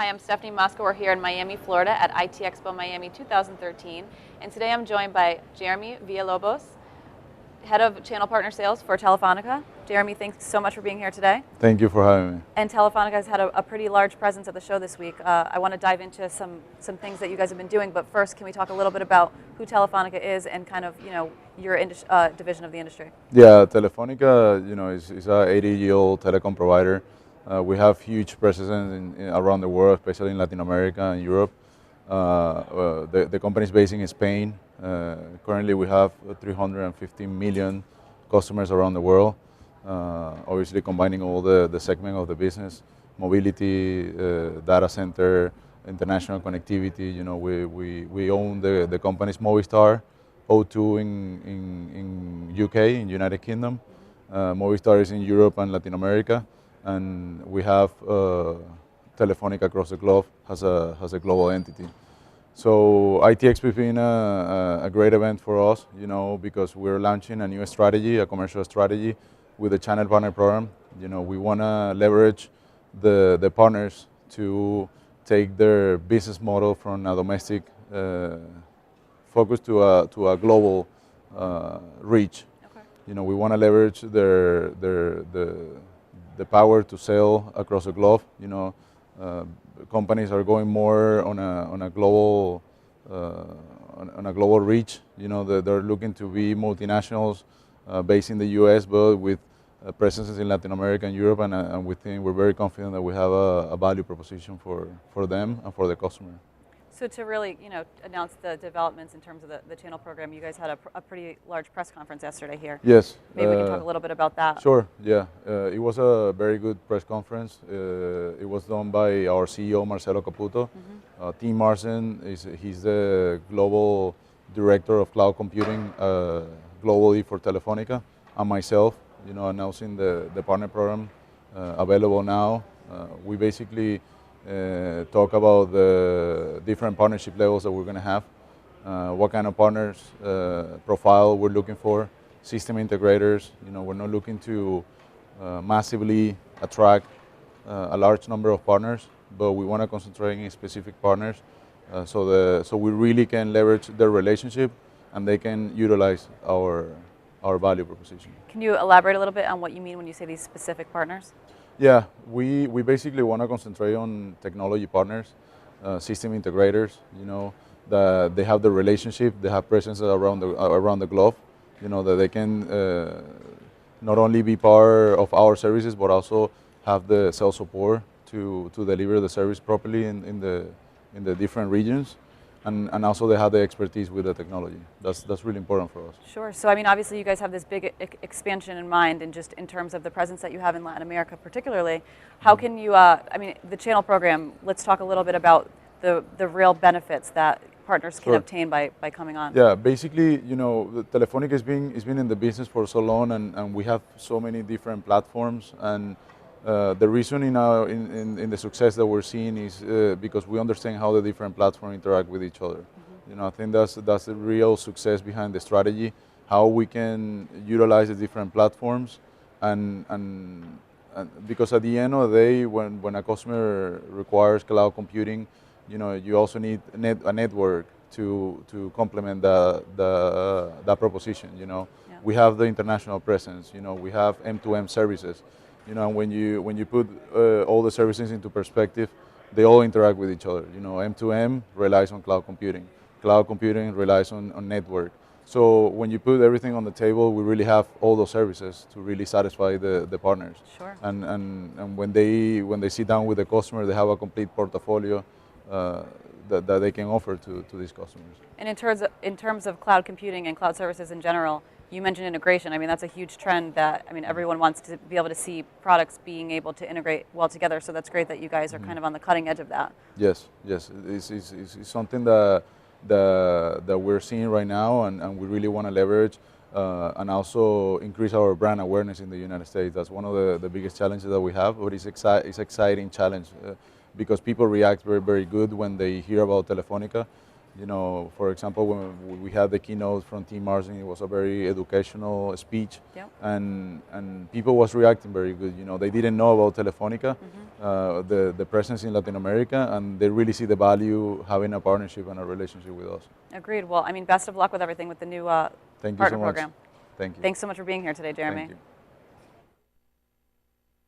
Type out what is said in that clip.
Hi, I'm Stephanie Moscow. We're here in Miami, Florida at ITEXPO Miami 2013. And today I'm joined by Jeremy Villalobos, Head of Channel Partner Sales for Telefonica. Jeremy, thanks so much for being here today. Thank you for having me. And Telefonica has had a pretty large presence at the show this week. I want to dive into some things that you guys have been doing, but first, can we talk a little bit about who Telefonica is and kind of, your division of the industry? Yeah, Telefonica, is a 80-year-old telecom provider. We have huge presence around the world, especially in Latin America and Europe. The company is based in Spain. Currently, we have 350 million customers around the world. Obviously, combining all the segment of the business, mobility, data center, international connectivity. We own the companies Movistar, O2 in UK, in United Kingdom. Movistar is in Europe and Latin America. And we have Telefonica across the globe, has a global entity. So ITEXPO has been a great event for us, because we're launching a new strategy, a commercial strategy with the channel partner program. We want to leverage the partners to take their business model from a domestic focus to a global reach. Okay. We want to leverage the power to sell across the globe. Companies are going more on a global reach. They're looking to be multinationals based in the US, but with presences in Latin America and Europe, and we're very confident that we have a value proposition for them and for the customer. So to really, announce the developments in terms of the channel program, you guys had a pretty large press conference yesterday here. Yes. Maybe we can talk a little bit about that. Sure, yeah. It was a very good press conference. It was done by our CEO, Marcelo Caputo. Tim Marsen, he's the Global Director of Cloud Computing globally for Telefonica, and myself, announcing the partner program available now. We basically talk about the different partnership levels that we're going to have, what kind of partners profile we're looking for, system integrators. We're not looking to massively attract a large number of partners, but we want to concentrate in specific partners so we really can leverage their relationship and they can utilize our value proposition. Can you elaborate a little bit on what you mean when you say these specific partners? Yeah, we basically want to concentrate on technology partners, system integrators. That they have the relationship, they have presence around the globe. That they can not only be part of our services, but also have the sales support to deliver the service properly in the different regions. And also they have the expertise with the technology. That's really important for us. Sure. So obviously you guys have this big expansion in mind, and just in terms of the presence that you have in Latin America particularly, how can you, the channel program, let's talk a little bit about the real benefits that partners can obtain by coming on. Yeah, basically, Telefonica has been in the business for so long, and we have so many different platforms, and the reason in the success that we're seeing is because we understand how the different platforms interact with each other. I think that's the real success behind the strategy, how we can utilize the different platforms, and because at the end of the day, when a customer requires cloud computing, you also need a network to complement that proposition. Yeah. We have the international presence. We have M2M services. When you put all the services into perspective, they all interact with each other. M2M relies on cloud computing. Cloud computing relies on network. So when you put everything on the table, we really have all those services to really satisfy the partners. Sure. And when they sit down with the customer, they have a complete portfolio that they can offer to these customers. And in terms of cloud computing and cloud services in general, you mentioned integration. That's a huge trend that, everyone wants to be able to see products being able to integrate well together. So that's great that you guys are kind of on the cutting edge of that. Yes. It's something that we're seeing right now, and we really want to leverage and also increase our brand awareness in the United States. That's one of the biggest challenges that we have, but it's exciting challenge because people react very, very good when they hear about Telefonica. You know, for example, when we had the keynote from Team Martin, it was a very educational speech, Yep. and people was reacting very good. You know, they didn't know about Telefonica, the presence in Latin America, and they really see the value having a partnership and a relationship with us. Agreed. Well, I mean, best of luck with everything with the new Thank you partner so much. program. Thank you. Thanks so much for being here today, Jeremy. Thank you.